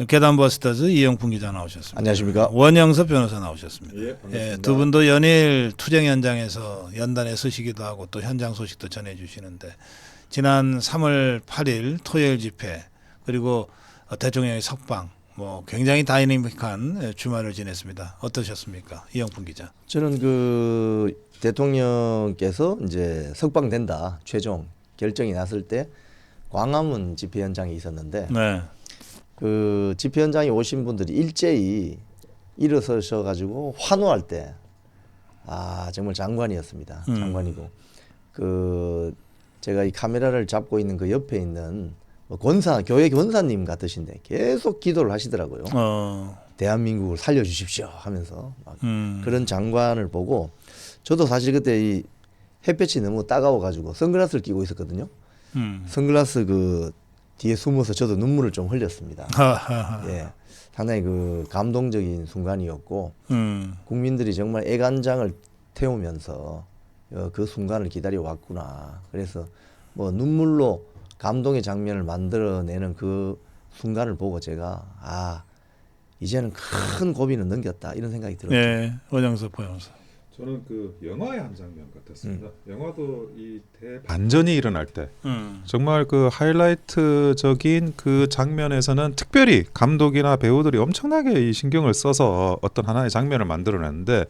계단버스터즈 이영풍 기자 나오셨습니다. 안녕하십니까. 원영섭 변호사 나오셨습니다. 예, 반갑습니다. 예, 두 분도 연일 투쟁 현장에서 연단에 서시기도 하고 또 현장 소식도 전해주시는데 지난 3월 8일 토요일 집회 그리고 대통령의 석방 뭐 굉장히 다이내믹한 주말을 지냈습니다. 어떠셨습니까, 이영풍 기자? 저는 그 대통령께서 이제 석방된다 최종 결정이 났을 때 광화문 집회 현장에 있었는데 네. 그 집회 현장에 오신 분들이 일제히 일어서셔 가지고 환호할 때 정말 장관이었습니다. 장관이고 그 제가 이 카메라를 잡고 있는 그 옆에 있는 권사 교회 권사님 같으신데 계속 기도를 하시더라고요. 대한민국을 살려주십시오 하면서 막 그런 장관을 보고 저도 사실 그때 이 햇볕이 너무 따가워 가지고 선글라스를 끼고 있었거든요. 선글라스 그 뒤에 숨어서 저도 눈물을 좀 흘렸습니다. 예, 상당히 그 감동적인 순간이었고 국민들이 정말 애간장을 태우면서 그 순간을 기다려 왔구나. 그래서 뭐 눈물로 감동의 장면을 만들어내는 그 순간을 보고 제가 이제는 큰 고비는 넘겼다 이런 생각이 들었죠. 네, 원영섭 변호사. 저는 그 영화의 한 장면 같았습니다. 영화도 이 반전이 일어날 때 정말 그 하이라이트적인 그 장면에서는 특별히 감독이나 배우들이 엄청나게 이 신경을 써서 어떤 하나의 장면을 만들어냈는데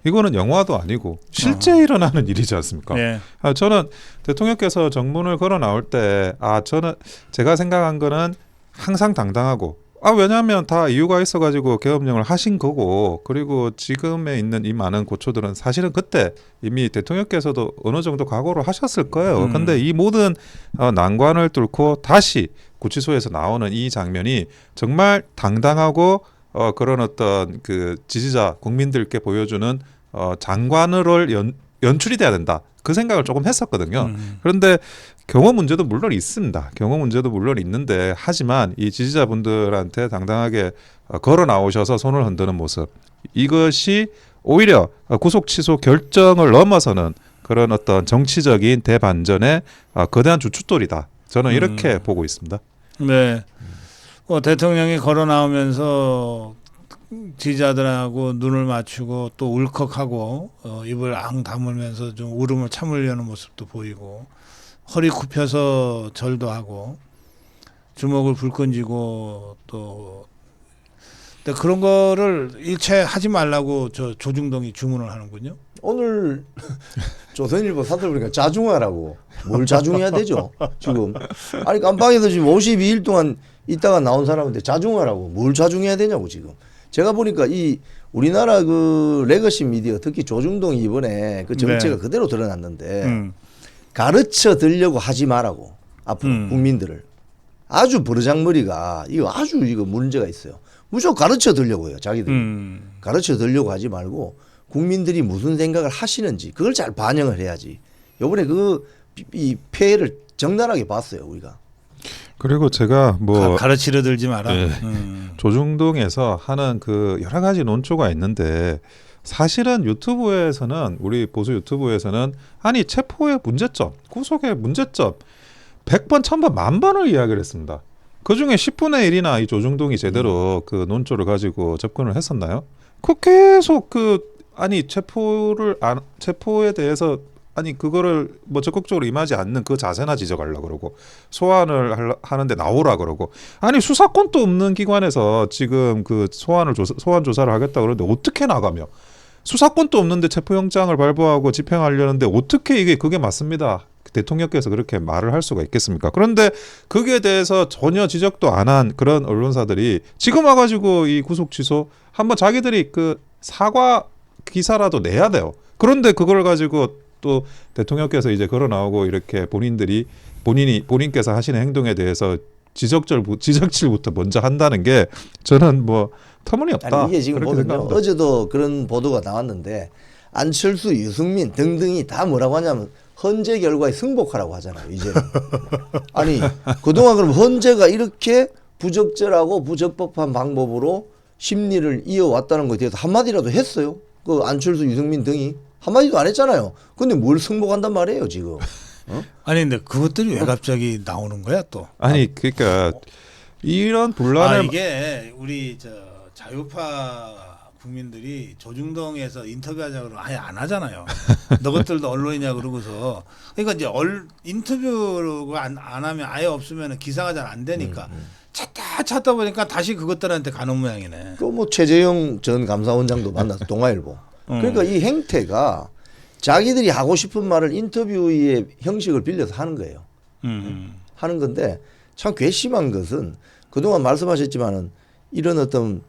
이거는 영화도 아니고 실제 일어나는 일이지 않습니까? 네. 저는 대통령께서 정문을 걸어 나올 때 저는 제가 생각한 거는 항상 당당하고 왜냐하면 다 이유가 있어가지고 계엄령을 하신 거고 그리고 지금에 있는 이 많은 고초들은 사실은 그때 이미 대통령께서도 어느 정도 각오를 하셨을 거예요. 근데 이 모든 난관을 뚫고 다시 구치소에서 나오는 이 장면이 정말 당당하고 그런 어떤 그 지지자 국민들께 보여주는 장관으로 연출이 돼야 된다. 그 생각을 조금 했었거든요. 그런데 경호 문제도 물론 있습니다. 경호 문제도 물론 있는데 하지만 이 지지자분들한테 당당하게 걸어 나오셔서 손을 흔드는 모습 이것이 오히려 구속 취소 결정을 넘어서는 그런 어떤 정치적인 대반전의 거대한 주춧돌이다. 저는 이렇게 보고 있습니다. 네. 대통령이 걸어 나오면서 지지자들하고 눈을 맞추고 또 울컥하고 입을 앙 다물면서 좀 울음을 참으려는 모습도 보이고 허리 굽혀서 절도 하고 주먹을 불끈 쥐고 또 근데 그런 거를 일체 하지 말라고 조중동이 주문을 하는군요. 오늘 조선일보 사설 보니까 자중하라고. 뭘 자중해야 되죠 지금. 아니 깜빵에서 지금 52일 동안 있다가 나온 사람한테 자중하라고. 뭘 자중해야 되냐고 지금. 제가 보니까 이 우리나라 그 레거시 미디어 특히 조중동이 이번에 그 정체가 그대로 드러났는데 가르쳐 들려고 하지 말라고 앞으로 국민들을 아주 버르장머리가 이거 문제가 있어요. 무조건 가르쳐 들려고 해요. 자기들 가르쳐 들려고 하지 말고 국민들이 무슨 생각을 하시는지 그걸 잘 반영을 해야지. 요번에 이 폐해를 적나라하게 봤어요 우리가. 그리고 제가 가르치려 들지 마라. 조중동에서 하는 그 여러 가지 논조가 있는데 사실은 유튜브에서는 우리 보수 유튜브에서는 체포의 문제점, 구속의 문제점 100번, 1000번, 만번을 이야기를 했습니다. 그중에 10분의 1이나 이 조중동이 제대로 그 논조를 가지고 접근을 했었나요? 계속 체포에 대해서 그거를 적극적으로 임하지 않는 그 자세나 지적하려고 그러고 소환을 하는데 나오라 그러고 수사권도 없는 기관에서 지금 그 소환 조사를 하겠다 그러는데 어떻게 나가며 수사권도 없는데 체포영장을 발부하고 집행하려는데 어떻게 그게 맞습니다. 대통령께서 그렇게 말을 할 수가 있겠습니까? 그런데 거기에 대해서 전혀 지적도 안 한 그런 언론사들이 지금 와가지고 이 구속 취소 한번 자기들이 그 사과 기사라도 내야 돼요. 그런데 그걸 가지고 또 대통령께서 이제 걸어 나오고 이렇게 본인께서 하시는 행동에 대해서 지적질부터 먼저 한다는 게 저는 터무니없다. 이게 지금 보면 어제도 그런 보도가 나왔는데 안철수, 유승민 등등이 다 뭐라고 하냐면 헌재 결과에 승복하라고 하잖아요. 이제는. 그동안 그럼 헌재가 이렇게 부적절하고 부적법한 방법으로 심리를 이어왔다는 것에 대해서 한마디라도 했어요. 그 안철수, 유승민 등이 한마디도 안 했잖아요. 근데 뭘 승복한단 말이에요 지금. 근데 그것들이 왜 갑자기 나오는 거야 또? 그러니까 이런 분란을 이게 우리 자유파 국민들이 조중동에서 인터뷰하자 그러면 아예 안 하잖아요. 너것들도 언론이냐 그러고서. 그러니까 이제 인터뷰가 안 하면 아예 없으면 기사가 잘 안 되니까 찾다 보니까 다시 그것들한테 가는 모양이네. 그 뭐 최재형 전 감사원장도 만나서 동아일보. 그러니까 이 행태가 자기들이 하고 싶은 말을 인터뷰의 형식을 빌려서 하는 거예요. 하는 건데 참 괘씸한 것은 그동안 말씀하셨지만은 이런 어떤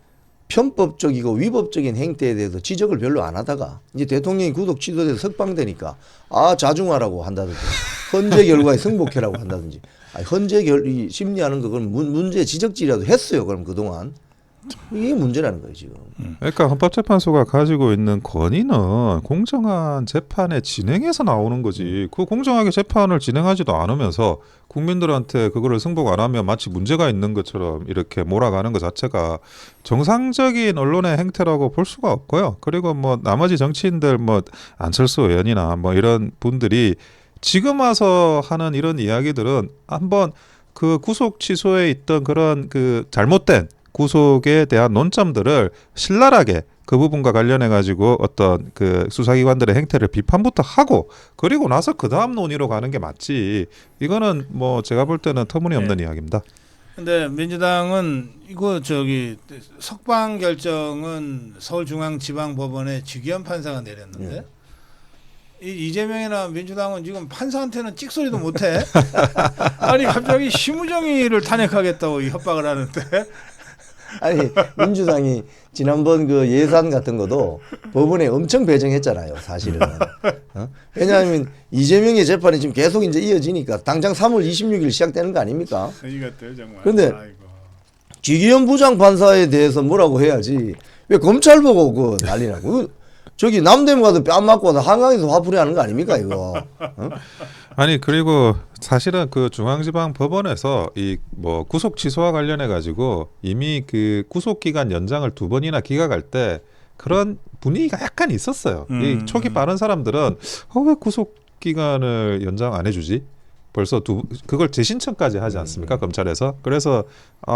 편법적이고 위법적인 행태에 대해서 지적을 별로 안 하다가 이제 대통령이 구속 취소돼서 석방되니까 자중하라고 한다든지 헌재 결과에 승복해라고 한다든지 헌재 심리하는 거 그럼 문제 지적질이라도 했어요. 그럼 그동안 이게 문제라는 거예요 지금. 그러니까 헌법재판소가 가지고 있는 권위는 공정한 재판의 진행에서 나오는 거지. 그 공정하게 재판을 진행하지도 않으면서 국민들한테 그거를 승복 안 하면 마치 문제가 있는 것처럼 이렇게 몰아가는 것 자체가 정상적인 언론의 행태라고 볼 수가 없고요. 그리고 뭐 나머지 정치인들 뭐 안철수 의원이나 뭐 이런 분들이 지금 와서 하는 이런 이야기들은 한번 그 구속 취소에 있던 그런 그 잘못된 구속에 대한 논점들을 신랄하게 그 부분과 관련해 가지고 어떤 그 수사기관들의 행태를 비판부터 하고 그리고 나서 그 다음 논의로 가는 게 맞지. 이거는 뭐 제가 볼 때는 터무니없는 이야기입니다. 근데 민주당은 이거 석방 결정은 서울중앙지방법원의 지기현 판사가 내렸는데 이재명이나 민주당은 지금 판사한테는 찍소리도 못해. 아니 갑자기 심우정의를 탄핵하겠다고 협박을 하는데. 아니 민주당이 지난번 그 예산 같은 것도 법원에 엄청 배정했잖아요 사실은. 왜냐하면 이재명의 재판이 지금 계속 이제 이어지니까 당장 3월 26일 시작되는 거 아닙니까? 정말. 그런데 지기현 부장판사에 대해서 뭐라고 해야지 왜 검찰 보고 그 난리나고 저기 남대문 가서 뺨 맞고 와서 한강에서 화풀이 하는 거 아닙니까 이거? 아니 그리고 사실은 그 중앙지방법원에서 이 뭐 구속 취소와 관련해 가지고 이미 그 구속 기간 연장을 2번이나 기각할 때 그런 분위기가 약간 있었어요. 이 촉이 빠른 사람들은 왜 구속 기간을 연장 안 해주지? 벌써 그걸 재신청까지 하지 않습니까 검찰에서? 그래서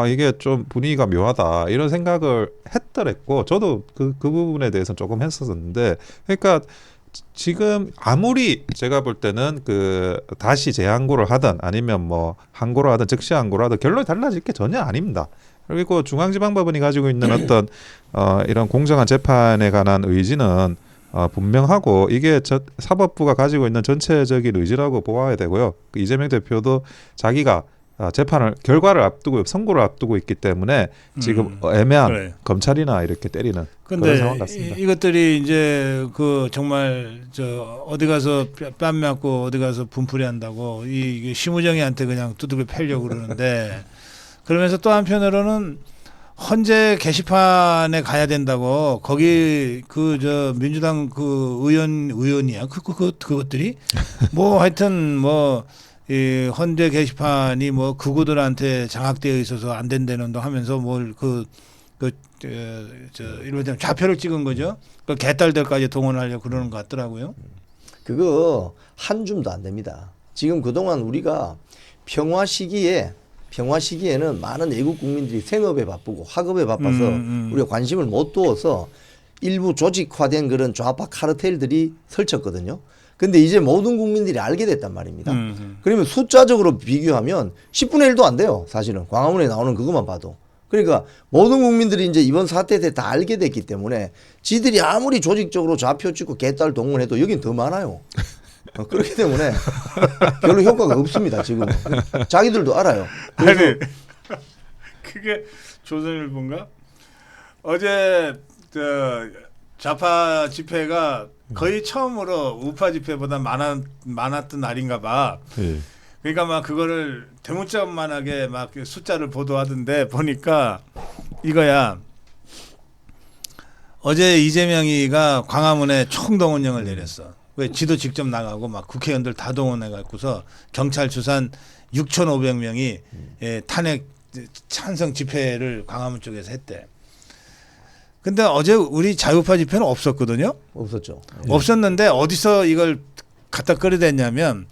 이게 좀 분위기가 묘하다 이런 생각을 했더랬고 저도 그 부분에 대해서는 조금 했었는데 그러니까. 지금 아무리 제가 볼 때는 그 다시 재항고를 하든 아니면 뭐 항고를 하든 즉시 항고를 하든 결론이 달라질 게 전혀 아닙니다. 그리고 중앙지방법원이 가지고 있는 어떤 이런 공정한 재판에 관한 의지는 분명하고 이게 사법부가 가지고 있는 전체적인 의지라고 보아야 되고요. 이재명 대표도 자기가 재판을 결과를 앞두고 선고를 앞두고 있기 때문에 지금 애매한 그래. 검찰이나 이렇게 때리는 그런 근데 상황 같습니다. 이것들이 이제 그 정말 어디 가서 뺨 맞고 어디 가서 분풀이 한다고 이 심우정이한테 그냥 두둑을 패려고 그러는데 그러면서 또 한편으로는 헌재 게시판에 가야 된다고 거기 민주당 그 의원이야 그것들이 뭐 하여튼 뭐 이 헌재 게시판이 뭐 극우들한테 장악되어 있어서 안 된다는 도 하면서 이를테면 좌표를 찍은 거죠. 그 개딸들까지 동원하려고 그러는 것 같더라고요. 그거 한 줌도 안 됩니다. 지금 그동안 우리가 평화 시기에는 많은 외국 국민들이 생업에 바쁘고 학업에 바빠서 우리가 관심을 못 두어서 일부 조직화된 그런 좌파 카르텔들이 설쳤거든요. 근데 이제 모든 국민들이 알게 됐단 말입니다. 그러면 숫자적으로 비교하면 10분의 1도 안 돼요. 사실은 광화문에 나오는 그것만 봐도. 그러니까 모든 국민들이 이제 이번 사태에 대해 다 알게 됐기 때문에 지들이 아무리 조직적으로 좌표 찍고 개딸 동원해도 여긴 더 많아요. 그렇기 때문에 별로 효과가 없습니다. 지금 자기들도 알아요. 그래서 아니 그게 조선일보인가? 어제 좌파 집회가 거의 처음으로 우파 집회보다 많았던 날인가 봐. 예. 그러니까 막 그거를 대문짝만하게 막 숫자를 보도하던데 보니까 이거야. 어제 이재명이가 광화문에 총동원령을 내렸어. 왜 지도 직접 나가고 막 국회의원들 다 동원해 갖고서 경찰 주산 6,500명이 탄핵 찬성 집회를 광화문 쪽에서 했대. 근데 어제 우리 자유파 집회는 없었거든요. 없었죠. 없었는데 어디서 이걸 갖다 끌어댔냐면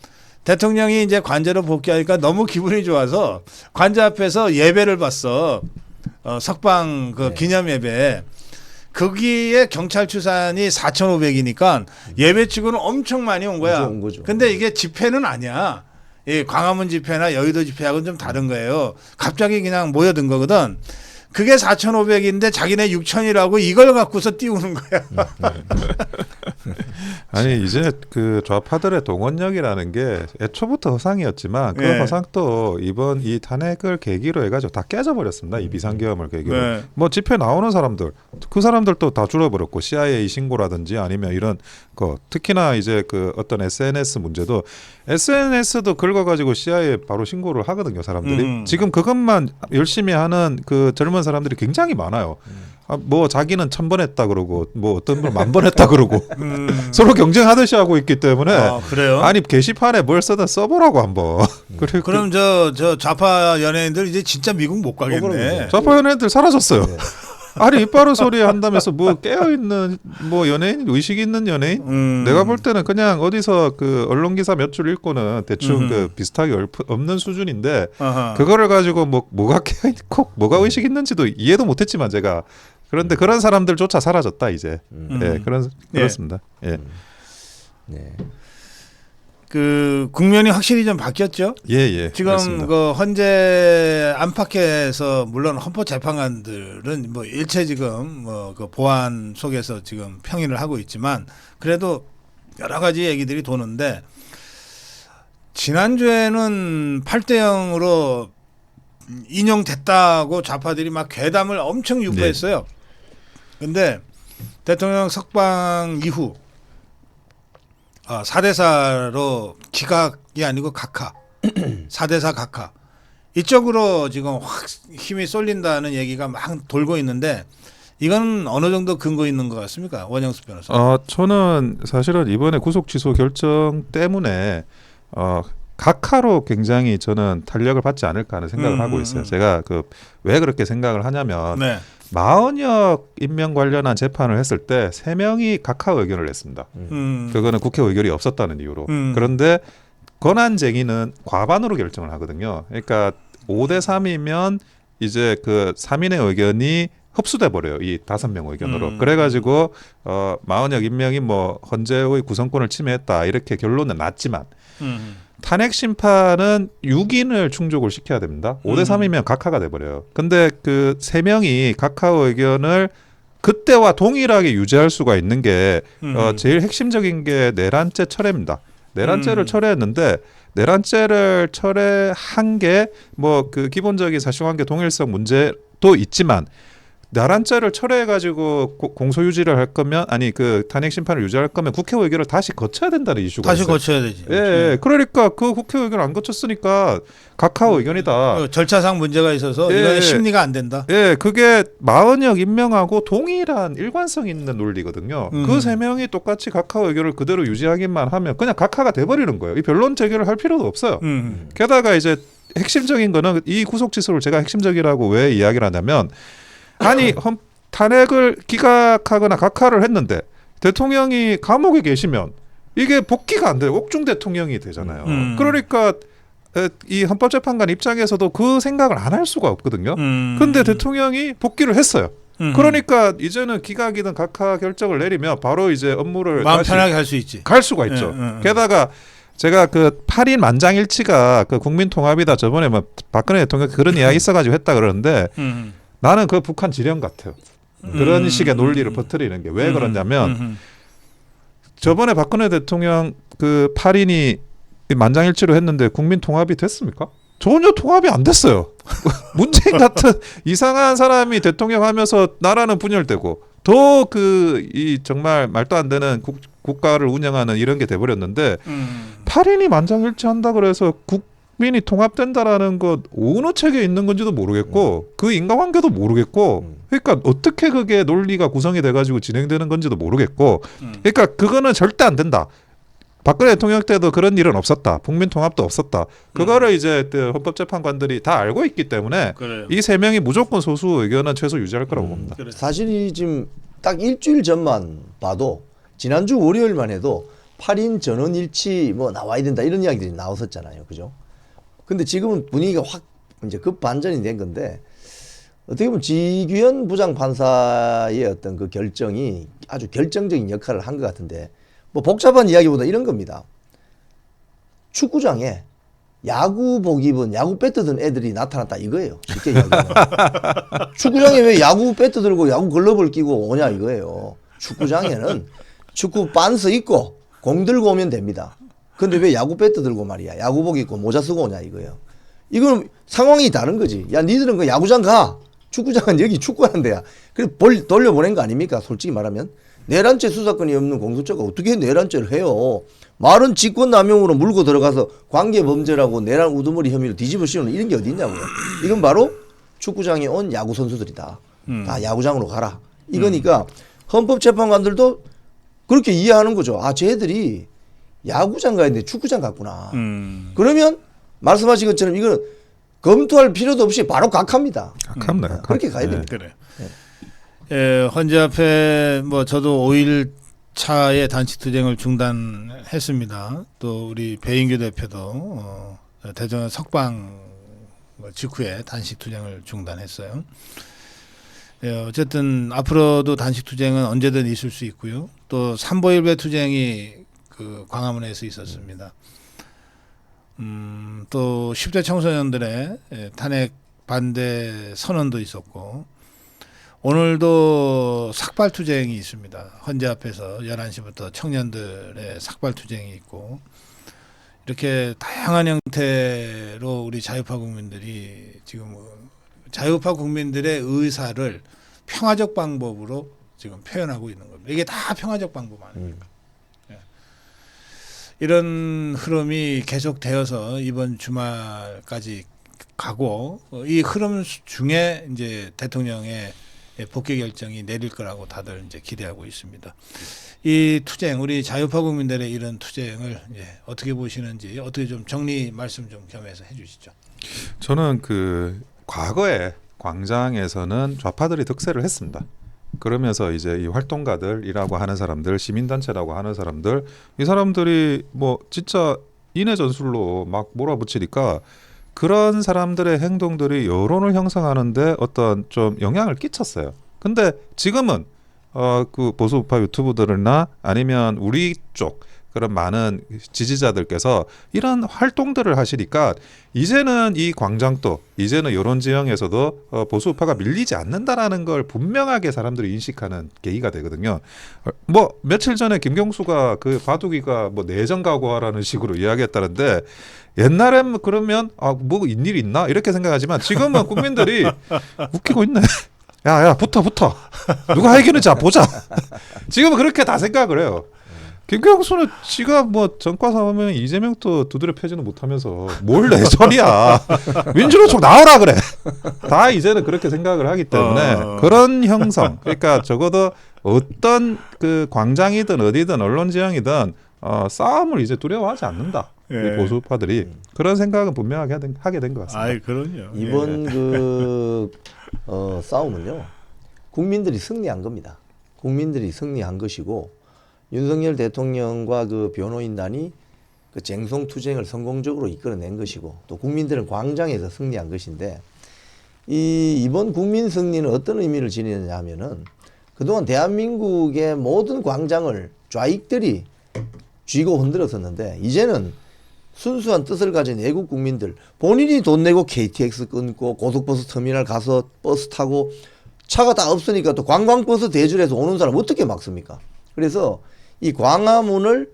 대통령이 이제 관저로 복귀하니까 너무 기분이 좋아서 관저 앞에서 예배를 봤어. 석방 그 기념 예배. 거기에 경찰 추산이 4,500이니까 예배치고는 엄청 많이 온 거야. 온 거죠. 근데 이게 집회는 아니야. 이 광화문 집회나 여의도 집회하고는 좀 다른 거예요. 갑자기 그냥 모여든 거거든. 그게 4,500인데 자기네 6,000이라고 이걸 갖고서 띄우는 거야. 아니 이제 그 좌파들의 동원력이라는 게 애초부터 허상이었지만 그 네. 허상도 이번 이 탄핵을 계기로 해가지고 다 깨져버렸습니다. 이 비상계엄을 계기로. 네. 뭐 집회 나오는 사람들 그 사람들도 다 줄어버렸고 CIA 신고라든지 아니면 이런 거 특히나 이제 그 어떤 SNS 문제도 SNS도 긁어가지고 CIA에 바로 신고를 하거든요. 사람들이. 지금 그것만 열심히 하는 그 젊은 사람들이 굉장히 많아요. 뭐 자기는 1,000번 했다 그러고 뭐 어떤 분 10,000번 했다 그러고 서로 경쟁하듯이 하고 있기 때문에 그래요? 아니 게시판에 뭘 쓰든 써보라고 한번. 그리고 그럼 저 좌파 연예인들 이제 진짜 미국 못 가겠네. 좌파 연예인들 사라졌어요. 아니 이빨로 소리 한다면서 뭐 깨어 있는 뭐 연예인 의식 있는 연예인? 내가 볼 때는 그냥 어디서 그 언론 기사 몇 줄 읽고는 대충 그 비슷하게 없는 수준인데 아하. 그거를 가지고 뭐가 깨어 있고 뭐가 의식 있는지도 이해도 못했지만 제가 그런데 그런 사람들조차 사라졌다 이제. 예, 그렇습니다. 예. 네. 그 국면이 확실히 좀 바뀌었죠. 예. 지금 그렇습니다. 그 헌재 안팎에서 물론 헌법재판관들은 뭐 일체 지금 뭐 그 보안 속에서 지금 평의를 하고 있지만 그래도 여러 가지 얘기들이 도는데 지난주에는 8대 0으로 인용됐다고 좌파들이 막 괴담을 엄청 유포했어요. 근데 대통령 석방 이후 4대4로 기각이 아니고 각하 4대4 각하 이쪽으로 지금 확 힘이 쏠린다는 얘기가 막 돌고 있는데 이건 어느 정도 근거 있는 것 같습니까? 원영수 변호사. 저는 사실은 이번에 구속 취소 결정 때문에 각하로 굉장히 저는 탄력을 받지 않을까 하는 생각을 하고 있어요. 제가 왜 그렇게 생각을 하냐면 네. 마언역 임명 관련한 재판을 했을 때 3명이 각하 의견을 냈습니다. 그거는 국회 의결이 없었다는 이유로. 그런데 권한쟁의는 과반으로 결정을 하거든요. 그러니까 5대 3이면 이제 그 3인의 의견이 흡수돼 버려요. 이 5명 의견으로. 그래가지고 마언역 임명이 뭐 헌재의 구성권을 침해했다 이렇게 결론은 났지만 탄핵 심판은 6인을 충족을 시켜야 됩니다. 5대 3이면 각하가 돼 버려요. 근데 그 3명이 각하 의견을 그때와 동일하게 유지할 수가 있는 게 제일 핵심적인 게 내란죄 철회입니다. 내란죄를 철회했는데 내란죄를 철회한 게 뭐 그 기본적인 사실관계 동일성 문제도 있지만 내란죄를 철회해가지고 공소유지를 할 거면 아니 그 탄핵 심판을 유지할 거면 국회 의결을 다시 거쳐야 된다는 이슈가 다시 있어요. 거쳐야 되지. 예, 그러니까 그 국회 의결 안 거쳤으니까 각하 의견이다. 절차상 문제가 있어서 예, 이건 심리가 안 된다. 예, 그게 마언역 임명하고 동일한 일관성 있는 논리거든요. 그 3명이 똑같이 각하 의결을 그대로 유지하기만 하면 그냥 각하가 돼버리는 거예요. 이 변론 제기를 할 필요도 없어요. 게다가 이제 핵심적인 거는 이 구속 취소를 제가 핵심적이라고 왜 이야기를 하냐면 아니 탄핵을 기각하거나 각하를 했는데 대통령이 감옥에 계시면 이게 복귀가 안 돼요. 옥중 대통령이 되잖아요. 그러니까 이 헌법재판관 입장에서도 그 생각을 안 할 수가 없거든요. 근데 대통령이 복귀를 했어요. 그러니까 이제는 기각이든 각하 결정을 내리면 바로 이제 업무를 마음 다시 편하게 할 수 있지. 갈 수가 있죠. 게다가 제가 그 8인 만장일치가 그 국민통합이다 저번에 뭐 박근혜 대통령 그런 이야기 있어가지고 했다 그러는데 나는 그 북한 지령 같아요. 그런 식의 논리를 퍼뜨리는 게 왜 그러냐면 저번에 박근혜 대통령 그 8인이 만장일치로 했는데 국민 통합이 됐습니까? 전혀 통합이 안 됐어요. 문재인 같은 이상한 사람이 대통령 하면서 나라는 분열되고 더 이 정말 말도 안 되는 국가를 운영하는 이런 게 돼버렸는데 8인이 만장일치한다 그래서 국민이 통합된다라는 것 어느 책에 있는 건지도 모르겠고 그 인과관계도 모르겠고 그러니까 어떻게 그게 논리가 구성이 돼가지고 진행되는 건지도 모르겠고 그러니까 그거는 절대 안 된다. 박근혜 대통령 때도 그런 일은 없었다. 국민 통합도 없었다. 그거를 이제 헌법재판관들이 다 알고 있기 때문에 그래요. 이 3명이 무조건 소수 의견은 최소 유지할 거라고 봅니다. 그래. 사실 이 지금 딱 일주일 전만 봐도 지난주 월요일만 해도 8인 전원 일치 뭐 나와야 된다 이런 이야기들이 나왔었잖아요. 그죠? 근데 지금은 분위기가 확 이제 급반전이 된 건데 어떻게 보면 지규현 부장판사의 어떤 그 결정이 아주 결정적인 역할을 한 것 같은데 뭐 복잡한 이야기보다 이런 겁니다. 축구장에 야구복 입은 야구 배트 든 애들이 나타났다 이거예요. 쉽게 얘기하면. 축구장에 왜 야구 배트 들고 야구 글러브를 끼고 오냐 이거예요. 축구장에는 축구 반스 입고 공 들고 오면 됩니다. 근데 왜 야구 배트 들고 말이야. 야구복 입고 모자 쓰고 오냐 이거예요. 이건 상황이 다른 거지. 야 니들은 그 야구장 가. 축구장은 여기 축구하는 데야. 그래 돌려보낸 거 아닙니까? 솔직히 말하면. 내란죄 수사권이 없는 공수처가 어떻게 내란죄를 해요. 말은 직권남용으로 물고 들어가서 관계범죄라고 내란 우두머리 혐의로 뒤집어 씌우는 이런 게 어디 있냐고요. 이건 바로 축구장에 온 야구 선수들이다. 다 야구장으로 가라. 이거니까 헌법재판관들도 그렇게 이해하는 거죠. 아 쟤들이 야구장 가야 되는데 축구장 갔구나. 그러면 말씀하신 것처럼 이거는 검토할 필요도 없이 바로 각하입니다. 각합니다. 그렇게 가야 됩니다. 그래. 예, 헌재 앞에 뭐 저도 5일 차에 단식 투쟁을 중단했습니다. 또 우리 배인규 대표도 대전 석방 직후에 단식 투쟁을 중단했어요. 예, 어쨌든 앞으로도 단식 투쟁은 언제든 있을 수 있고요. 또 삼보일배 투쟁이 그 광화문에서 있었습니다. 또 10대 청소년들의 탄핵 반대 선언도 있었고 오늘도 삭발투쟁이 있습니다. 헌재 앞에서 11시부터 청년들의 삭발투쟁이 있고 이렇게 다양한 형태로 우리 자유파 국민들이 지금 자유파 국민들의 의사를 평화적 방법으로 지금 표현하고 있는 겁니다. 이게 다 평화적 방법 아닙니까? 이런 흐름이 계속되어서 이번 주말까지 가고 이 흐름 중에 이제 대통령의 복귀 결정이 내릴 거라고 다들 이제 기대하고 있습니다. 이 투쟁, 우리 자유파 국민들의 이런 투쟁을 이제 어떻게 보시는지 어떻게 좀 정리 말씀 좀 겸해서 해주시죠. 저는 그 과거에 광장에서는 좌파들이 득세를 했습니다. 그러면서 이제 이 활동가들이라고 하는 사람들, 시민단체라고 하는 사람들, 이 사람들이 뭐 진짜 인해 전술로 막 몰아붙이니까 그런 사람들의 행동들이 여론을 형성하는데 어떤 좀 영향을 끼쳤어요. 근데 지금은 그 보수우파 유튜브들이나 아니면 우리 쪽 그런 많은 지지자들께서 이런 활동들을 하시니까 이제는 이 광장도 이제는 이런 지형에서도 보수우파가 밀리지 않는다라는 걸 분명하게 사람들이 인식하는 계기가 되거든요. 뭐 며칠 전에 김경수가 그 바둑이가 뭐 내정 각오하라는 식으로 이야기했다는데 옛날엔 그러면 뭐 일이 있나 이렇게 생각하지만 지금은 국민들이 웃기고 있네. 야 붙어 누가 이기는지 보자. 지금은 그렇게 다 생각을 해요. 김경수는 지가 뭐 전과사 하면 이재명도 두드려 패지는 못하면서 뭘 내전이야. 민주노총 나오라 그래. 다 이제는 그렇게 생각을 하기 때문에 그런 형성. 그러니까 적어도 어떤 그 광장이든 어디든 언론 지형이든 싸움을 이제 두려워하지 않는다. 예. 보수파들이 그런 생각은 분명하게 하게 된 것 같습니다. 아이 그럼요. 이번 그 싸움은요 국민들이 승리한 겁니다. 국민들이 승리한 것이고 윤석열 대통령과 그 변호인단이 그 쟁송 투쟁을 성공적으로 이끌어낸 것이고 또 국민들은 광장에서 승리한 것인데 이번 국민 승리는 어떤 의미를 지니느냐 하면은 그동안 대한민국의 모든 광장을 좌익들이 쥐고 흔들었었는데 이제는 순수한 뜻을 가진 애국 국민들 본인이 돈 내고 KTX 끊고 고속버스 터미널 가서 버스 타고 차가 다 없으니까 또 관광버스 대절해서 오는 사람 어떻게 막습니까? 그래서 이 광화문을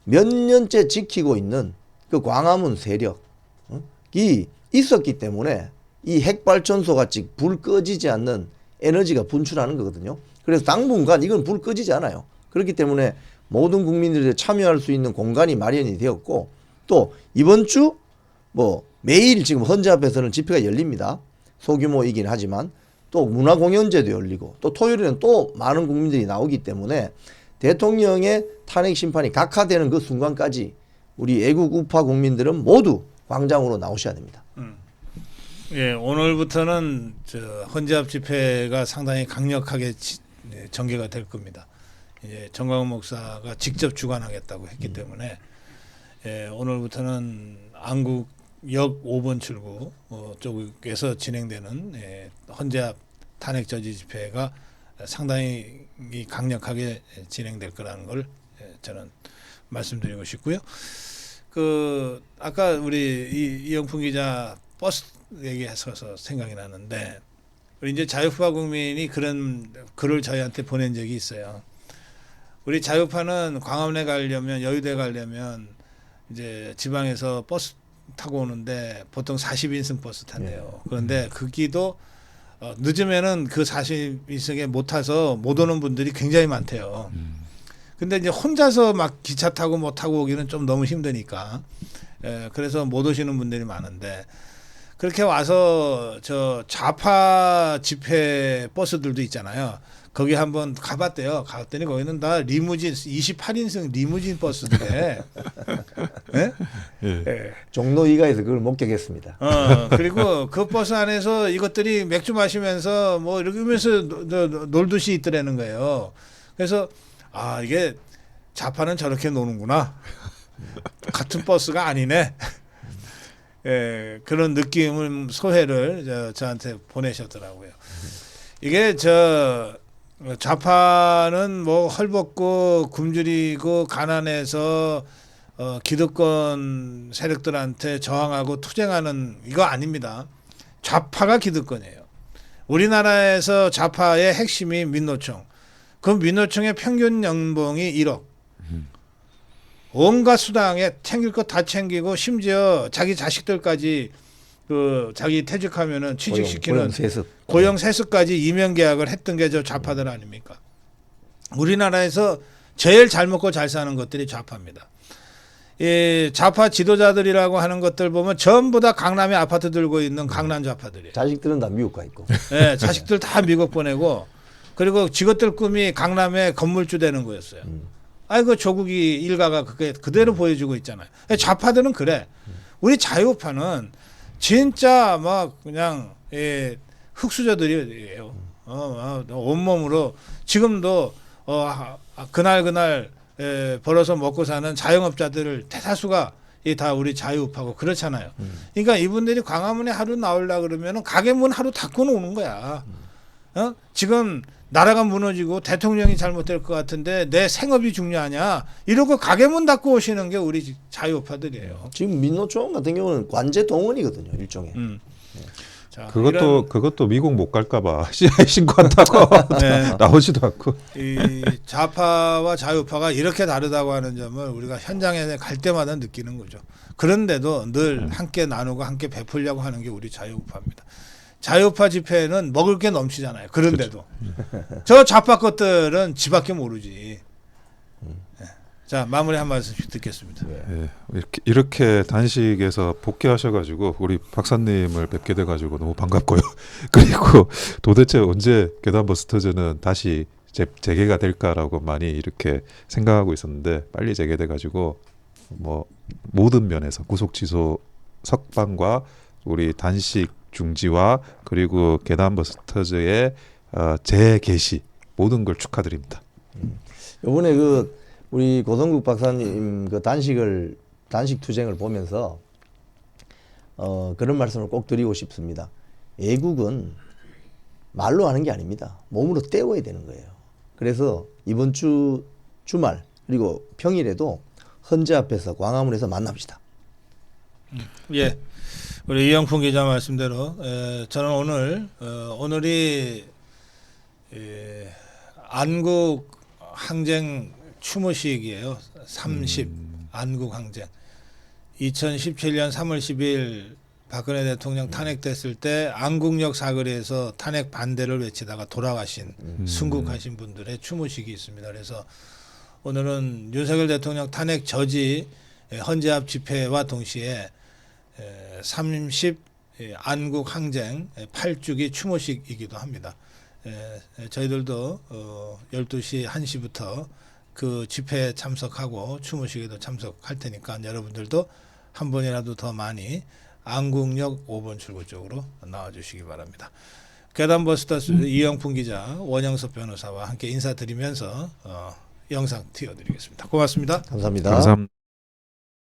몇 년째 지키고 있는 그 광화문 세력이 있었기 때문에 이 핵발전소 같이 불 꺼지지 않는 에너지가 분출하는 거거든요. 그래서 당분간 이건 불 꺼지지 않아요. 그렇기 때문에 모든 국민들이 참여할 수 있는 공간이 마련이 되었고 또 이번 주 뭐 매일 지금 헌재 앞에서는 집회가 열립니다. 소규모이긴 하지만 또 문화공연제도 열리고 또 토요일에는 또 많은 국민들이 나오기 때문에 대통령의 탄핵 심판이 각하되는 그 순간까지 우리 애국 우파 국민들은 모두 광장으로 나오셔야 됩니다. 예, 오늘부터는 헌재 앞 집회가 상당히 강력하게 전개가 될 겁니다. 이제 정광훈 목사가 직접 주관하겠다고 했기 때문에 오늘부터는 안국역 5번 출구 쪽에서 진행되는 헌재합 탄핵 저지 집회가 상당히 강력하게 진행될 거라는 걸 저는 말씀드리고 싶고요. 그 아까 우리 이영풍 기자 버스 얘기해서 생각이 나는데 우리 이제 자유파 국민이 그런 글을 저희한테 보낸 적이 있어요. 우리 자유파는 광화문에 가려면 여의도에 가려면 이제 지방에서 버스 타고 오는데 보통 40인승 버스 탄대요. 그런데 거기도 늦으면은 그 40인승에 못 타서 못 오는 분들이 굉장히 많대요. 근데 이제 혼자서 막 기차 타고 못 타고 오기는 좀 너무 힘드니까 그래서 못 오시는 분들이 많은데 그렇게 와서 저 좌파 집회 버스들도 있잖아요. 거기 한번 가봤대요. 갔더니 거기는 다 리무진 28인승 리무진 버스인데 종로 2가에서 그걸 목격했습니다. 그리고 그 버스 안에서 이것들이 맥주 마시면서 뭐 이러면서 놀듯이 있더라는 거예요. 그래서 이게 좌파는 저렇게 노는구나. 같은 버스가 아니네. 그런 느낌을 소회를 저한테 보내셨더라고요. 이게 좌파는 뭐 헐벗고 굶주리고 가난해서 기득권 세력들한테 저항하고 투쟁하는 이거 아닙니다. 좌파가 기득권이에요. 우리나라에서 좌파의 핵심이 민노총. 그 민노총의 평균 연봉이 1억. 온갖 수당에 챙길 것 다 챙기고 심지어 자기 자식들까지 그 자기 퇴직하면은 취직시키는 고용 세습까지 이명 계약을 했던 게 저 좌파들 아닙니까? 우리나라에서 제일 잘 먹고 잘 사는 것들이 좌파입니다. 이 좌파 지도자들이라고 하는 것들 보면 전부 다 강남에 아파트 들고 있는 강남 좌파들이에요. 자식들은 다 미국 가 있고. 네, 자식들 다 미국 보내고 그리고 직업들 꿈이 강남에 건물주 되는 거였어요. 아이고 조국이 일가가 그게 그대로 보여주고 있잖아요. 좌파들은 그래. 우리 자유파는 진짜 막 그냥 흙수저들이에요. 온몸으로 지금도 그날 벌어서 먹고 사는 자영업자들을 대다수가 다 우리 자유파고 그렇잖아요. 그러니까 이분들이 광화문에 하루 나오려 그러면은 가게 문 하루 닫고 오는 거야. 지금 나라가 무너지고 대통령이 잘못될 것 같은데 내 생업이 중요하냐 이러고 가게 문 닫고 오시는 게 우리 자유파들이에요. 지금 민노총 같은 경우는 관제 동원이거든요, 일종의. 자, 그것도 미국 못 갈까봐 CIA 신고한다고 네. 나오지도 않고. 이 좌파와 자유파가 이렇게 다르다고 하는 점을 우리가 현장에 갈 때마다 느끼는 거죠. 그런데도 늘 함께 나누고 함께 베풀려고 하는 게 우리 자유파입니다. 자유파 집회는 먹을 게 넘치잖아요. 그런데도 저 좌파 것들은 지밖에 모르지. 자, 마무리 한 말씀씩 듣겠습니다. 예, 이렇게 단식에서 복귀하셔가지고 우리 박사님을 뵙게 돼가지고 너무 반갑고요. 그리고 도대체 언제 괴담버스터즈는 다시 재개가 될까라고 많이 이렇게 생각하고 있었는데 빨리 재개돼가지고 뭐 모든 면에서 구속 취소 석방과 우리 단식 중지와 그리고 괴담버스터즈의 재개시 모든 걸 축하드립니다. 이번에 우리 고성국 박사님 단식 투쟁을 보면서 그런 말씀을 꼭 드리고 싶습니다. 애국은 말로 하는 게 아닙니다. 몸으로 때워야 되는 거예요. 그래서 이번 주말 그리고 평일에도 헌재 앞에서 광화문에서 만납시다. 예, 우리 이영풍 기자 말씀대로 저는 오늘이 안국 항쟁 추모식이에요. 30 안국 항쟁. 2017년 3월 10일 박근혜 대통령 탄핵됐을 때 안국역 사거리에서 탄핵 반대를 외치다가 돌아가신 순국하신 분들의 추모식이 있습니다. 그래서 오늘은 윤석열 대통령 탄핵 저지 헌재합 집회와 동시에 30 안국 항쟁 8주기 추모식이기도 합니다. 저희들도 12시 1시부터 그 집회에 참석하고 추모식에도 참석할 테니까 여러분들도 한 번이라도 더 많이 안국역 5번 출구 쪽으로 나와주시기 바랍니다. 괴담버스터즈 이영풍 기자, 원영섭 변호사와 함께 인사드리면서 영상 띄워드리겠습니다. 고맙습니다. 감사합니다. 감사합니다.